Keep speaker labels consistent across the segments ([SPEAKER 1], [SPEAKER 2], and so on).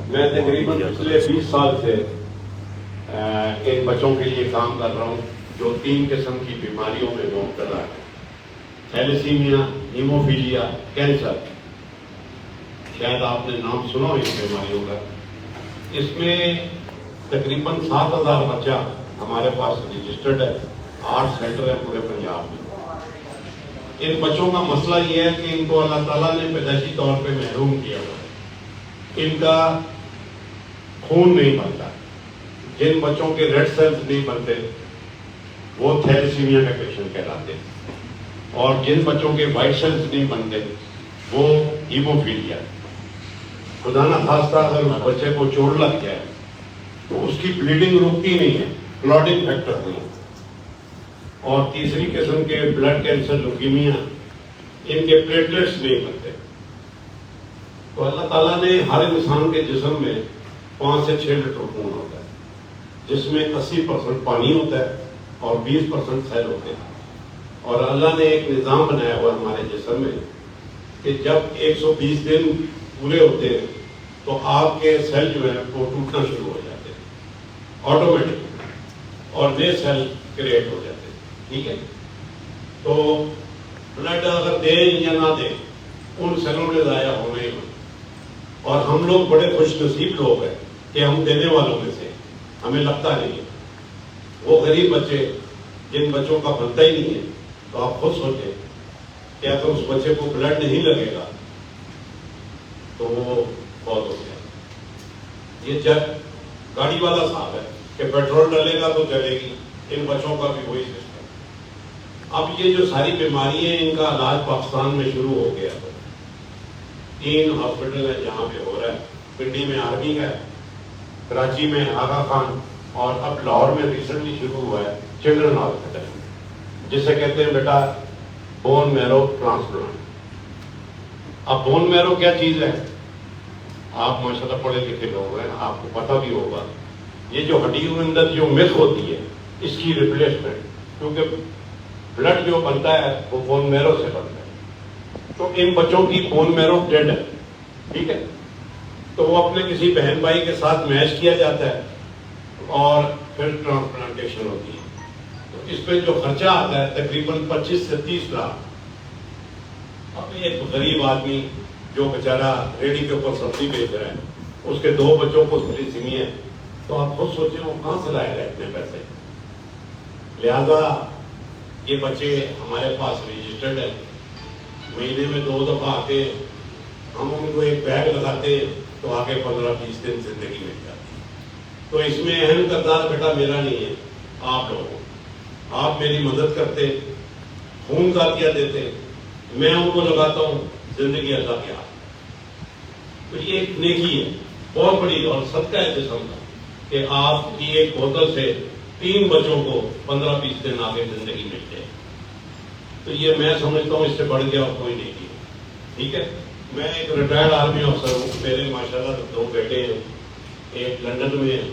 [SPEAKER 1] میں تقریباً پچھلے 20 سال سے ان بچوں کے لیے کام کر رہا ہوں جو 3 قسم کی بیماریوں میں مبتلا ہے: تھیلیسیمیا، ہیموفیلیا، کینسر۔ شاید آپ نے نام سنا ہو ان بیماریوں کا۔ اس میں تقریباً 7,000 بچہ ہمارے پاس رجسٹرڈ ہے، 8 سینٹر ہیں پورے پنجاب میں۔ ان بچوں کا مسئلہ یہ ہے کہ ان کو اللہ تعالیٰ نے پیدائشی طور پہ محروم کیا ہوا ہے، ان کا خون نہیں بنتا۔ جن بچوں کے ریڈ سیلز نہیں بنتے وہ تھیلیسیمیا کے پیشنٹ کہلاتے ہیں، اور جن بچوں کے وائٹ سیلز نہیں بنتے وہ ہیموفیلیا۔ خدا نہ خواستہ اگر اس بچے کو چوٹ لگ جائے تو اس کی بلیڈنگ رکتی نہیں ہے، کلوٹنگ فیکٹر نہیں۔ اور تیسری قسم کے بلڈ کینسر، لیوکیمیا، ان کے پلیٹلیٹس نہیں بنتے۔ تو اللہ تعالیٰ نے ہر انسان کے جسم میں 5 سے 6 لیٹر خون ہوتا ہے، جس میں 80% پانی ہوتا ہے اور 20% سیل ہوتے ہیں۔ اور اللہ نے ایک نظام بنایا ہوا ہمارے جسم میں کہ جب 120 دن پورے ہوتے ہیں تو آپ کے سیل جو ہے وہ ٹوٹنا شروع ہو جاتے ہیں آٹومیٹک، اور نئے سیل کریٹ ہو جاتے ہیں۔ ٹھیک ہے، تو بلڈ اگر دیں یا نہ دیں ان سیلوں نے ضائع ہونا ہی ہونا۔ اور ہم لوگ بڑے خوش نصیب لوگ ہیں کہ ہم دینے والوں میں سے، ہمیں لگتا نہیں ہے۔ وہ غریب بچے جن بچوں کا بنتا ہی نہیں ہے، تو آپ خود سوچیں کہ اگر اس بچے کو بلڈ نہیں لگے گا تو وہ بہت ہو گیا۔ یہ جب گاڑی والا صاحب ہے کہ پیٹرول ڈالے گا تو جلے گی، ان بچوں کا بھی وہی سسٹم۔ اب یہ جو ساری بیماری ہیں ان کا علاج پاکستان میں شروع ہو گیا ہے۔ 3 ہاسپٹل ہیں جہاں پہ ہو رہا ہے۔ پنڈی میں آرمی کا ہے، کراچی میں آغا خان، اور اب لاہور میں ریسنٹلی شروع ہوا ہے چلڈرن ہاسپٹل، جسے کہتے ہیں بیٹا بون میرو ٹرانسپلانٹ۔ اب بون میرو کیا چیز ہے؟ آپ ماشاءاللہ پڑھے لکھے لوگ ہیں، آپ کو پتہ بھی ہوگا۔ یہ جو ہڈیوں کے اندر جو مس ہوتی ہے اس کی ریپلیسمنٹ، کیونکہ بلڈ جو بنتا ہے وہ بون میرو سے بنتا ہے۔ تو ان بچوں کی بون میرو ڈیڈ ہے، ٹھیک ہے، تو وہ اپنے کسی بہن بھائی کے ساتھ میچ کیا جاتا ہے اور پھر ٹرانسپلانٹیشن ہوتی ہے۔ تو اس پہ جو خرچہ آتا ہے تقریباً 25 سے 30 لاکھ۔ اب ایک غریب آدمی جو بیچارہ ریڑھی کے اوپر سبزی بیچ رہا ہے، اس کے 2 بچوں کو تھیلیسیمیا ہے، تو آپ خود سوچیں وہ کہاں سے لائے گا اتنے پیسے؟ لہذا یہ بچے ہمارے پاس رجسٹرڈ ہیں، مہینے میں 2 دفعہ آتے ہیں، ہم ان کو ایک بیگ لگاتے ہیں تو آگے 15-20 دن زندگی مل جاتی ہے۔ تو اس میں اہم کردار بیٹا میرا نہیں ہے، آپ لوگوں، آپ میری مدد کرتے، خون کا عطیہ دیتے، میں ان کو لگاتا ہوں، زندگی اللہ کے ہاتھ۔ تو یہ ایک نیکی ہے بہت بڑی، اور صدقہ ہے جسم کا کہ آپ کی ایک بوتل سے 3 بچوں کو 15-20 دن آگے زندگی مل جائے۔ تو یہ میں سمجھتا ہوں اس سے بڑھ گیا اور کوئی نہیں کی۔ ٹھیک ہے، میں ایک ریٹائرڈ آرمی افسر ہوں، میرے ماشاءاللہ 2 بیٹے ہیں، ایک لندن میں ہے،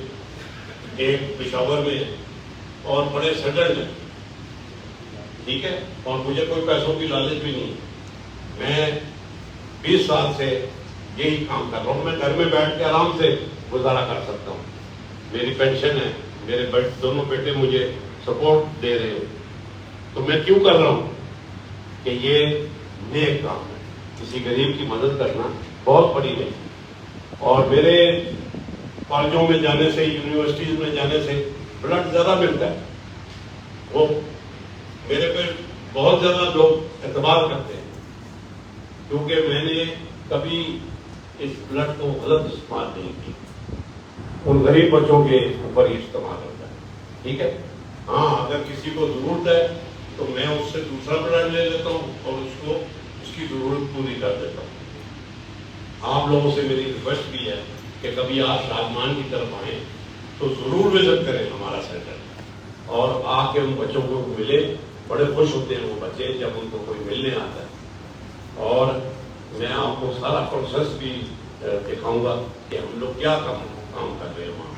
[SPEAKER 1] ایک پشاور میں ہے، اور بڑے سیٹلڈ ہیں۔ ٹھیک ہے، اور مجھے کوئی پیسوں کی لالچ بھی نہیں۔ میں 20 سال سے یہی کام کر رہا ہوں، میں گھر میں بیٹھ کے آرام سے گزارا کر سکتا ہوں، میری پینشن ہے، میرے دونوں بیٹے مجھے سپورٹ دے رہے ہیں۔ تو میں کیوں کر رہا ہوں کہ یہ نیک کام ہے، کسی غریب کی مدد کرنا بہت بڑی ہے۔ اور میرے کالجوں میں جانے سے، یونیورسٹیز میں جانے سے بلڈ زیادہ ملتا ہے، وہ میرے پہ بہت زیادہ لوگ اعتبار کرتے ہیں، کیونکہ میں نے کبھی اس بلڈ کو غلط استعمال نہیں کی، ان غریب بچوں کے اوپر ہی استعمال ہوتا ہے۔ ٹھیک ہے، ہاں اگر کسی کو ضرورت ہے تو میں اس سے دوسرا بلڈ لے لیتا ہوں اور اس کی ضرورت پوری کر دیتا ہوں۔ آپ لوگوں سے میری ریکویسٹ بھی ہے کہ کبھی آپ شادمان کی طرف آئیں تو ضرور وزٹ کریں ہمارا سینٹر، اور آ کے ان بچوں کو ملے۔ بڑے خوش ہوتے ہیں وہ بچے جب ان کو کوئی ملنے آتا ہے، اور میں آپ کو سارا پروسیس بھی دکھاؤں گا کہ ہم لوگ کیا کام کر رہے ہیں وہاں۔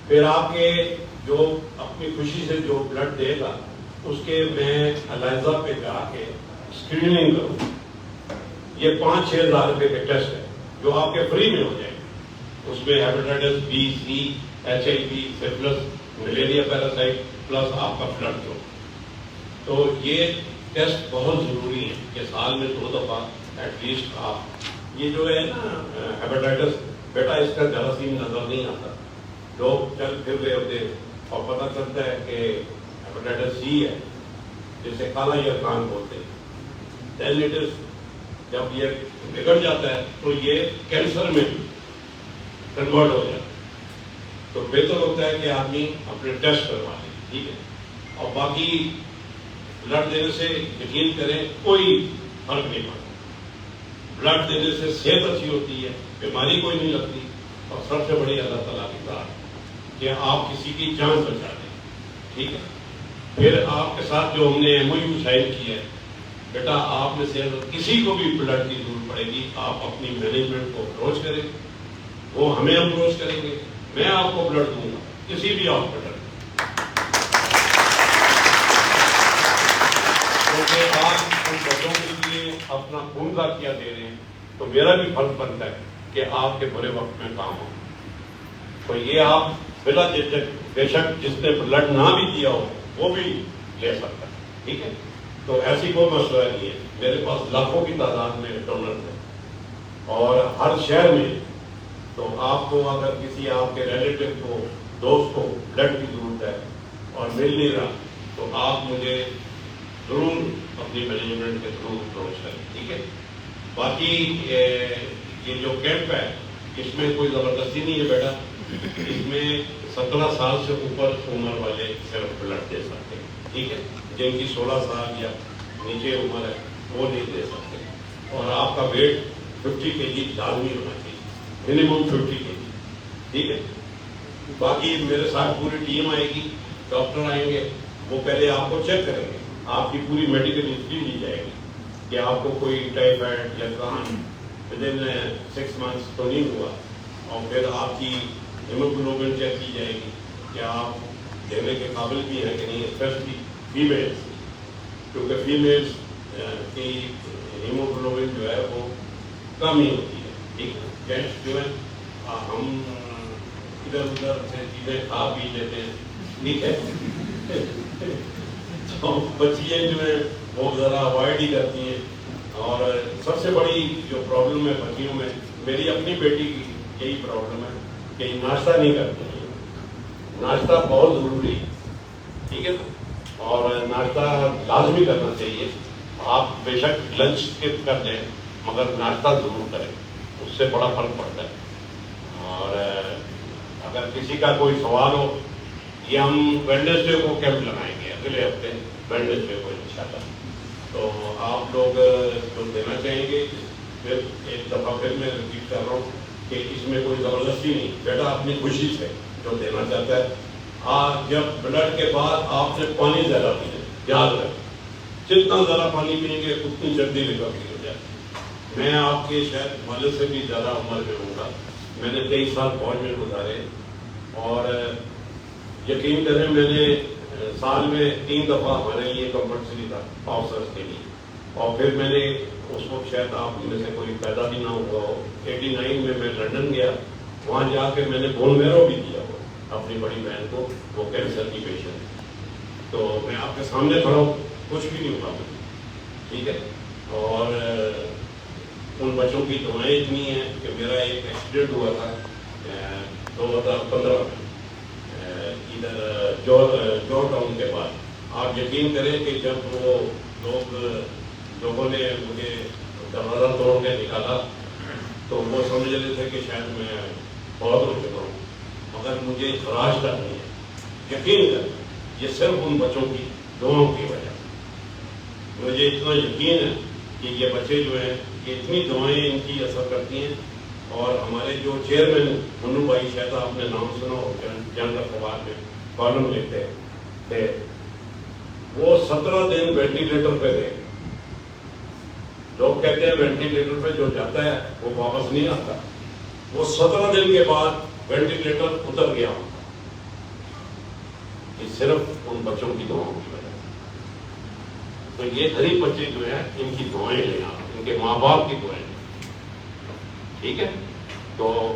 [SPEAKER 1] پھر آپ کے جو اپنی خوشی سے جو بلڈ دے گا اس کے میں علاحدہ پہ جا کے اسکریننگ کروں۔ یہ 5-6 ہزار روپے کے ٹیسٹ ہے جو آپ کے فری میں ہو جائے گا۔ اس میں hepatitis B C HIV syphilis malaria parasite plus آپ کا فلڈ جو. تو یہ ٹیسٹ بہت ضروری ہے کہ سال میں 2 دفعہ ایٹ لیسٹ آپ یہ جو ہے نا ہیپیٹائٹس بیٹا اس کا جراثیم نظر نہیں آتا, لوگ چل پھر رہے ہوتے اور پتہ چلتا ہے کہ ہیپیٹائٹس سی ہے جسے کالا یرقان بولتے ہیں. دین اٹ از جب یہ بگڑ جاتا ہے تو یہ کینسر میں کنورٹ ہو جاتا ہے. تو بہتر ہوتا ہے کہ آدمی اپنے ٹیسٹ کروا لیں, ٹھیک ہے. اور باقی بلڈ دینے سے یقین کریں کوئی فرق نہیں پڑتا. بلڈ دینے سے صحت اچھی ہوتی ہے, بیماری کوئی نہیں لگتی, اور سب سے بڑی اللہ تعالیٰ کی ذات کہ آپ کسی کی جان بچا دیں, ٹھیک ہے. پھر آپ کے ساتھ جو ہم نے MOU سائن کیا ہے, بیٹا آپ میں سے کسی کو بھی بلڈ کی ضرورت پڑے گی آپ اپنی مینجمنٹ کو اپروچ کریں, وہ ہمیں اپروچ کریں گے, میں آپ کو بلڈ دوں گا کسی بھی ہاسپٹل. کیونکہ آپ ان بچوں کے لیے اپنا خون کا کیا دے رہے ہیں تو میرا بھی فرض بنتا ہے کہ آپ کے برے وقت میں کام ہو. تو یہ آپ بلا جھجک بے شک جس نے بلڈ نہ بھی دیا ہو وہ بھی لے سکتا ہے, ٹھیک ہے. تو ایسی کوئی مسئلہ نہیں ہے, میرے پاس لاکھوں کی تعداد میں ڈونرز ہیں اور ہر شہر میں. تو آپ کو اگر کسی آپ کے ریلیٹو کو دوست کو بلڈ کی ضرورت ہے اور مل نہیں رہا تو آپ مجھے ضرور اپنی مینجمنٹ کے تھرو اپروچ کریں, ٹھیک ہے. باقی یہ جو کیمپ ہے اس میں کوئی زبردستی نہیں ہے بیٹا, اس میں 17 سال سے اوپر عمر والے صرف بلڈ دے سکتے ہیں, ٹھیک ہے. جن کی 16 سال یا نیچے عمر ہے وہ نہیں دے سکتے. اور آپ کا ویٹ 50 kg لازمی ہونا چاہیے, منیمم 50 kg, ٹھیک ہے. باقی میرے ساتھ پوری ٹیم آئے گی, ڈاکٹر آئیں گے, وہ پہلے آپ کو چیک کریں گے, آپ کی پوری میڈیکل ہسٹری لی جائے گی کہ آپ کو کوئی ٹائیفائڈ یا کان ودن 6 months تو نہیں ہوا, اور پھر آپ کی ہیموگلوبن چیک کی جائے گی کہ آپ دینے کے قابل بھی ہیں کہ نہیں, اسپیشلی فیمیلس, کیونکہ فیمیلس کی ہیموگلوبن جو ہے وہ کم ہی ہوتی ہے, ٹھیک ہے. جینٹس جو ہے ہم ادھر ادھر سے چیزیں کھا پی لیتے ہیں, ٹھیک ہے. تو بچیاں جو ہیں وہ ذرا اوائڈ ہی کرتی ہیں. اور سب سے بڑی جو پرابلم ہے بچیوں میں, میری اپنی بیٹی کی یہی پرابلم ہے کہ ناشتہ نہیں کرتی ہیں. ناشتہ بہت ضروری ہے, ٹھیک ہے. اور ناشتہ لازمی کرنا چاہیے. آپ بے شک لنچ اسکپ کر دیں مگر ناشتہ ضرور کریں, اس سے بڑا فرق پڑتا ہے. اور اگر کسی کا کوئی سوال ہو, یہ ہم ویڈنسڈے کو کیمپ لگائیں گے اگلے ہفتے ویڈنسڈے کو انشاءاللہ. تو آپ لوگ جو دینا چاہیں گے, پھر ایک دفعہ پھر میں ریپیٹ کر رہا ہوں کہ اس میں کوئی زبردستی نہیں, بیٹا اپنی خوشی سے جو دینا چاہتا ہے. جب بلڈ کے بعد آپ نے پانی زیادہ پینا, یاد رکھیں جتنا زیادہ پانی پئیں گے اتنی جلدی ریکوری ہو جائے. میں آپ کے شاید والد سے بھی زیادہ عمر میں ہوں گا, میں نے 23 سال فوج میں گزارے, اور یقین کریں میں نے سال میں 3 دفعہ ہمارے لیے کمپلسری تھا آفسرس کے لیے. اور پھر میں نے اس وقت شاید آپ میں سے کوئی پیدا بھی نہ ہوا ہو, 89 میں لنڈن گیا, وہاں جا کے میں نے بون میرو بھی دیا ہو اپنی بڑی بہن کو, وہ کینسر کی پیشنٹ. تو میں آپ کے سامنے کھڑا ہوں, کچھ بھی نہیں ہوا مجھے, ٹھیک ہے. اور ان بچوں کی دعائیں اتنی ہیں کہ میرا ایک ایکسیڈنٹ ہوا تھا 2015 میں ادھر جور ٹاؤن کے بعد. آپ یقین کریں کہ جب وہ لوگوں نے مجھے دروازہ توڑ کے نکالا تو وہ سمجھ رہے تھے کہ شاید میں بہت ہو چکا ہوں, مگر مجھے خراش تک نہیں ہے. یقین کر, یہ صرف ان بچوں کی دعاؤں کی وجہ سے. مجھے اتنا یقین ہے کہ یہ بچے جو ہیں یہ اتنی دعائیں ان کی اثر کرتی ہیں. اور ہمارے جو چیئرمین منو بھائی, شاید آپ نے نام سنا ہو, جنگ اخبار میں کالم لکھتے تھے, وہ 17 دن وینٹیلیٹر پہ رہے. لوگ کہتے ہیں وینٹیلیٹر پہ جو جاتا ہے وہ واپس نہیں آتا, وہ 17 دن کے بعد وینٹیلیٹر اتر گیا. یہ صرف ان بچوں کی دعاؤں کی وجہ سے. تو یہ غریب بچے جو ہیں ان کی دعائیں لینا, ان کے ماں باپ کی دعائیں, ٹھیک ہے. تو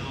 [SPEAKER 2] 2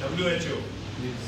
[SPEAKER 3] WHO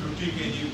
[SPEAKER 3] 50 kg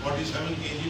[SPEAKER 3] 47 kg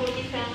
[SPEAKER 4] 47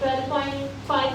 [SPEAKER 4] 12.6 5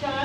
[SPEAKER 4] 4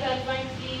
[SPEAKER 4] 12.3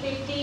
[SPEAKER 4] 50